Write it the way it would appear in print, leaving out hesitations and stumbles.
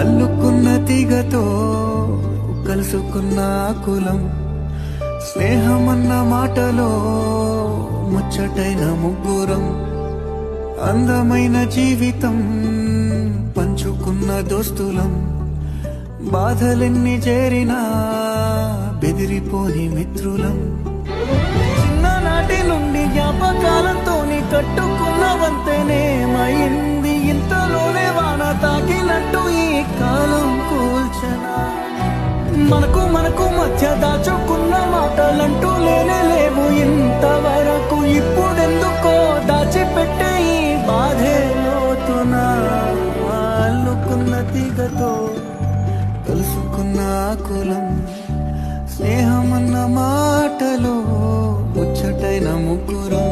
అల్లుకున్న తీగతో కలుసుకున్న కులం, స్నేహమన్న మాటలో ముచ్చటైన ముగ్గురం, అందమైన జీవితం పంచుకున్న దోస్తులం, బాధలెన్ని చేరినా బెదిరిపోని మిత్రులం. చిన్ననాటి నుండి జ్ఞాపకాలతోని కట్టుకున్న వంతెనేమైంది, ఇంతలోనే వాన తాకినట్టు ఈ కాలం కూల్చనా. మనకు మధ్య దాచుకున్న మాటలంటూ లేవు ఇంతవరకు, ఇప్పుడెందుకో దాచిపెట్టే ఈ బాధే లోతునా. అల్లుకున్న తీగతో కలుసుకున్న కులం, స్నేహమన్న మాటలో ముచ్చటైన ముగ్గురం.